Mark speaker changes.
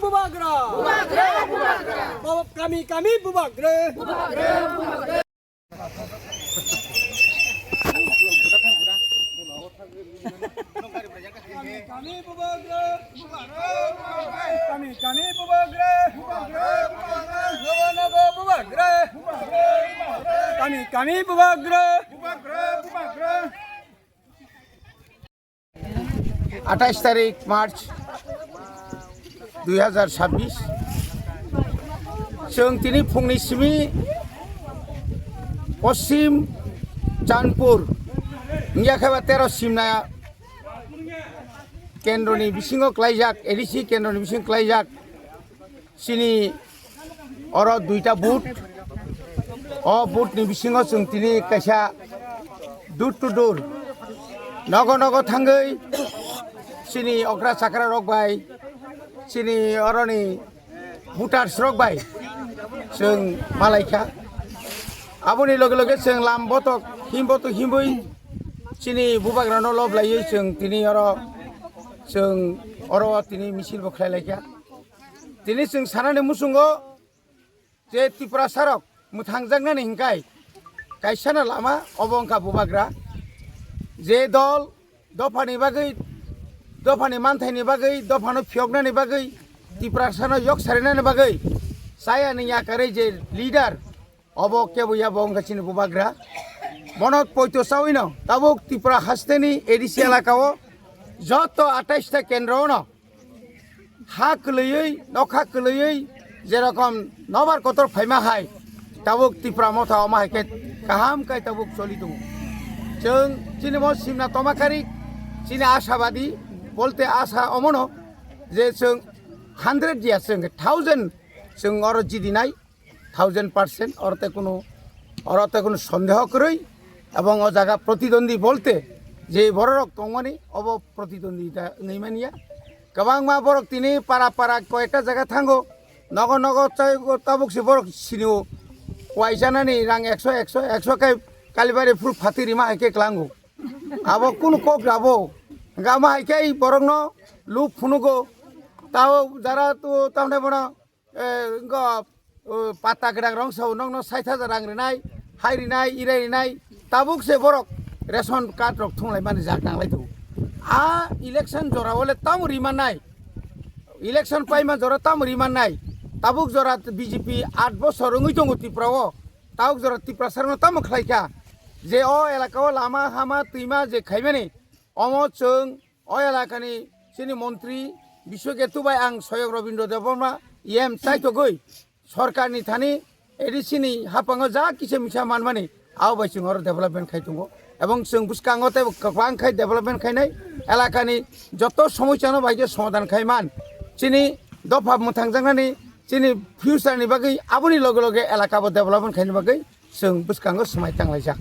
Speaker 1: bubagra. Kami bubagra. Kami bubagra. Kami bubagra. Nago bubagra. Kami bubagra.
Speaker 2: 28 তারিখ March 2026 जों दिनै फुंनिसिमि पश्चिम Chandpur इंजाखाबा 13 सिमना केन्द्रनि बिसिङाव क्लाइजाक ADC केन्द्रनि बिसिं क्लाइजाक सिनि अर दुईटा बुथ बुथनि बिसिङाव जों दिनै कायसा दूर टू दूर नग नग थांगै सिनि अग्रा साकरा रगबाय सिनि अरनि भुटार्स रगबाय जों मालायखा आबुनि लगे लगे जों लामबतक हिमबै सिनि बुबाग्रानो लबलायो जों दिनै जों दिनै मिছিল बख्लायलायखा दिनै जों सानानै मुसुंगो जे त्रिपुरा सारक मुथांजांनानै हिंखाय कायसाना लामा अबंका बुबाग्रा जे दल दफानि बागै दफानि मानथायनि बागै दफानो फियगनानि बागै त्रिपुरासानो यक सारिनानि बागै सायानि याकारै जे लिडार अब केबुया बंगासिनो बुबाग्रा मनत पयतसावैनो ताबुक त्रिपुरा हास्तेनि एडिसि एलाकाओ जत 28 टा केन्द्रनो हा गोलैयै नखा गोलैयै जेरकम नबार कतर फाइमा हाय ताबुक त्रिपुरा मथा अमाहायके गाहाम काय ताबुक चलि दङ जों चिनिमो सिमना तमाकारि चिनि आशाबादी बोलते आशा अमनो जे जों 100 दिया जों 1000 जों और जिदिनाय 1000% औरते कोनो सन्देह करै এবং ও জায়গা প্রতিদ্বন্দ্বী বলতে যে বড় রক তংমানি অব প্রতিদ্বন্দ্বিতা নৈমানিয়া গোবাং মা বড় তিনি পাড়া পাড়া কয়েকটা জায়গা থাঙ্গো নগ নগ তাবুকসে বড় সিনিও ওয়াইজানানি রাং 100 কাই কালিবারে ফুল ফাতিরি মা একে ক্লাঙ্গো আবো কোন কক যাবো গামা একেই বরং লুপ ফুনুগো তাও যারা তো তামনে বড় পাতা গেডাং রং সাউ নং 60,000 রাং রেনাই हायरिनाय इरायरिनाय ताबुकसे बरक रेशन कार्ड रक थुंलाय माने जागनांलाय दो आ इलेक्शन जरावले ताम रिमानाय इलेक्शन पाइमा जरा ताम रिमानाय ताबुक जरा बीजेपी 8 बছर रङै दङ त्रिपुराओ ताबुक जरा त्रिपुरा सरनो ताम खलायका जे अ एलाकाओ लामा हामा तैमा जे खायमाने अमो जों अ एलाकानि सिनि मन्त्री विश्वकेतुबाय आं सयग रविन्द्र देवबर्मा एम चाइतगै सरकारनि थानि एडिसिनि हापाङो जा किसे मिसा मानमानि आवबाय जों और डेभेलपमेन्ट खाय दङ एवं जों बुसकाङते गोबां खाय डेभेलपमेन्ट खायनाय एलाकानि जत समस्यानो बायदि समाधान खायमान चिनि दफा मुथांजांनानि चिनि फिउचारनि बागै आबुनि लगे लगे एलाकाबो डेभेलपमेन्ट खायनि बागै जों बुसकाङो समाय थांलायजा